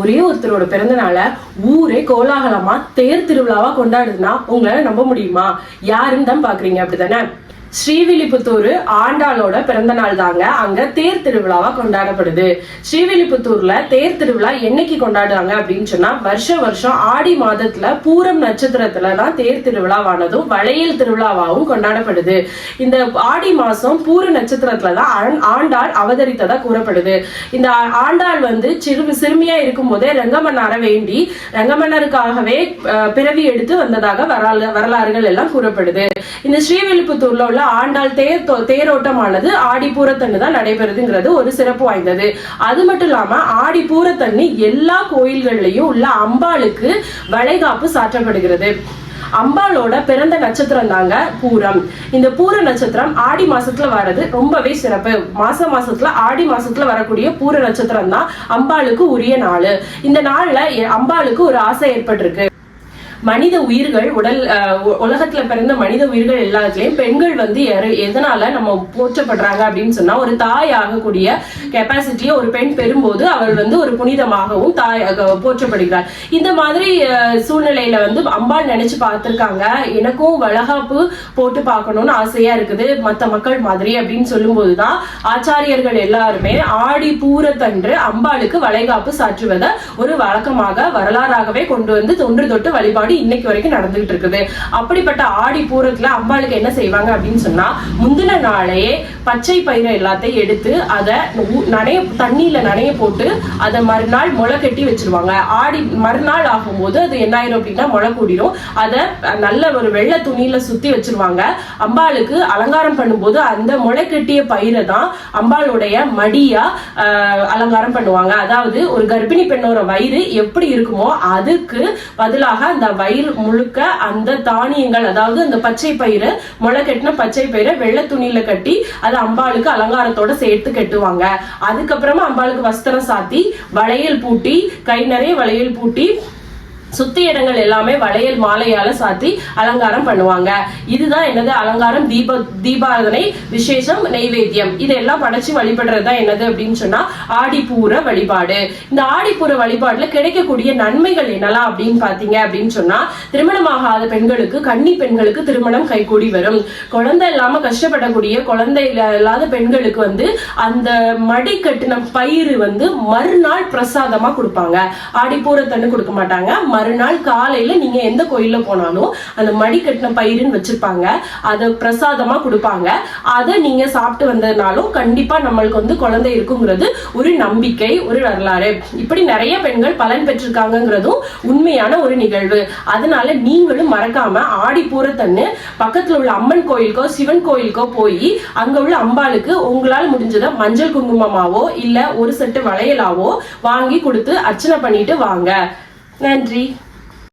ஒரே ஒருத்தரோட பிறந்த நாளை ஊரே கோலாகலமா தேர் திருவிழாவா கொண்டாடுதுன்னா உங்களால நம்ப முடியுமா? யாருன்னு தான் பாக்குறீங்க, அப்படித்தானே? ஸ்ரீவில்லிபுத்தூர் ஆண்டாளோட பிறந்த நாள் தாங்க அங்க தேர் திருவிழாவா கொண்டாடப்படுது. ஸ்ரீவில்லிபுத்தூர்ல தேர் திருவிழா என்னைக்கு கொண்டாடுறாங்க அப்படின்னு சொன்னா, வருஷம் ஆடி மாதத்துல பூரம் நட்சத்திரத்துலதான் தேர் திருவிழாவானதும் வளையல் திருவிழாவாகவும் கொண்டாடப்படுது. இந்த ஆடி மாசம் பூர நட்சத்திரத்துலதான் ஆண்டாள் அவதரித்ததா கூறப்படுது. இந்த ஆண்டாள் சிறுமியா இருக்கும் போதே ரங்கமன்னாரை வேண்டி ரங்கமன்னருக்காகவே பிறவி எடுத்து வந்ததாக வரலாறுகள் எல்லாம் கூறப்படுது. இந்த ஸ்ரீவில்லிபுத்தூர்ல உள்ள ஆண்டாள் தேரோட்டமானது ஆடி பூரத்தன்னு தான் நடைபெறுதுங்கிறது ஒரு சிறப்பு வாய்ந்தது. அது மட்டும் இல்லாம ஆடி பூரத்தன்னு எல்லா கோயில்கள்லயும் உள்ள அம்பாளுக்கு வளைகாப்பு சாற்றப்படுகிறது. அம்பாளோட பிறந்த நட்சத்திரம் தாங்க பூரம். இந்த பூர நட்சத்திரம் ஆடி மாசத்துல வர்றது ரொம்பவே சிறப்பு. மாசத்துல ஆடி மாசத்துல வரக்கூடிய பூர நட்சத்திரம் தான் அம்பாளுக்கு உரிய நாள். இந்த நாள்ல அம்பாளுக்கு ஒரு ஆசை ஏற்பட்டிருக்கு. மனித உயிர்கள் உலகத்துல பிறந்த மனித உயிர்கள் எல்லாத்துலயும் பெண்கள் எதனால நம்ம போற்றப்படுறாங்க அப்படின்னு சொன்னா, ஒரு தாய் ஆகக்கூடிய கெப்பாசிட்டியை ஒரு பெண் பெறும்போது அவள் ஒரு புனிதமாகவும் போற்றப்படுகிறார். இந்த மாதிரி சூழ்நிலையில அம்பாள் நினைச்சு பார்த்திருக்காங்க, எனக்கும் வளகாப்பு போட்டு பார்க்கணும்னு ஆசையா இருக்குது மத்த மக்கள் மாதிரி அப்படின்னு சொல்லும் போதுதான் ஆச்சாரியர்கள் எல்லாருமே ஆடி பூரத்தன்று அம்பாளுக்கு வளைகாப்பு சாற்றுவதை ஒரு வழக்கமாக வரலாறாகவே கொண்டு தொன்று தொட்டு வழிபாடு இன்னைக்கு வரைக்கும் நடந்துகிட்டு இருக்குது. அப்படிப்பட்ட ஆடி பூரத்துல அம்பாளுக்கு என்ன செய்வாங்க அப்படின்னு சொன்னா, முந்தின நாளையே பச்சை பயிரை எல்லாத்தையும் எடுத்து அதை தண்ணியில நனைய போட்டு அதை மறுநாள் முளை கட்டி வச்சிருவாங்க. ஆடி மறுநாள் ஆகும்போது அது என்ன ஆயிரும் அப்படின்னா முளை கூடிரும். அதை நல்ல ஒரு வெள்ளை துணியில சுத்தி வச்சிருவாங்க. அம்பாளுக்கு அலங்காரம் பண்ணும்போது அந்த முளை கட்டிய பயிரை தான் அம்பாளுடைய மடியா அலங்காரம் பண்ணுவாங்க. அதாவது ஒரு கர்ப்பிணி பெண்ணோட வயிறு எப்படி இருக்குமோ அதுக்கு பதிலாக அந்த வயிறு முழுக்க அந்த தானியங்கள், அதாவது அந்த பச்சை பயிறு, முளை கட்டின பச்சை பயிரை வெள்ளை துணியில கட்டி அதை அம்பாளுக்கு அலங்காரத்தோட சேர்த்து கட்டுவாங்க. அதுக்கப்புறமா அம்பாளுக்கு வஸ்திரம் சாத்தி வளையல் பூட்டி, கை நிறைய வளையல் பூட்டி, சுத்தி இடங்கள் எல்லாமே வளையல் மாலையால சாத்தி அலங்காரம் பண்ணுவாங்க. இதுதான் என்னது அலங்காரம், தீபாராதனை, விசேஷம், நைவேத்தியம், இதெல்லாம் படைச்சு வழிபடுறதுதான் என்னது அப்படின்னு சொன்னா ஆடிப்பூர வழிபாடு. இந்த ஆடிப்பூர வழிபாடுல கிடைக்கக்கூடிய நன்மைகள் என்னலாம் அப்படின்னு பாத்தீங்க அப்படின்னு சொன்னா, திருமணமாகாத பெண்களுக்கு, கன்னி பெண்களுக்கு திருமணம் கைகூடி வரும். குழந்தை இல்லாம கஷ்டப்படக்கூடிய குழந்தை இல்லாத பெண்களுக்கு அந்த மடி கட்டின பயிறு மறுநாள் பிரசாதமா கொடுப்பாங்க. ஆடிப்பூரத்தன்னு கொடுக்க மாட்டாங்க. மறுநாள் காலையில நீங்க எந்த கோயில்ல போனாலும் அந்த மடி கட்டின பயிருன்னு வச்சிருப்பாங்க, அதை பிரசாதமா கொடுப்பாங்க. அதை நீங்க சாப்பிட்டு வந்ததுனாலும் கண்டிப்பா நம்மளுக்கு குழந்தை இருக்குங்கிறது ஒரு நம்பிக்கை, ஒரு வரலாறு. இப்படி நிறைய பெண்கள் பலன் பெற்றிருக்காங்கிறதும் உண்மையான ஒரு நிகழ்வு. அதனால நீங்களும் மறக்காம ஆடி பூரத்தன்னு பக்கத்துல உள்ள அம்மன் கோயிலுக்கோ சிவன் கோயிலுக்கோ போய் அங்க உள்ள அம்பாளுக்கு உங்களால் முடிஞ்சத மஞ்சள் குங்குமமாவோ இல்ல ஒரு செட்டு வளையலாவோ வாங்கி கொடுத்து அர்ச்சனை பண்ணிட்டு வாங்க. நன்றி.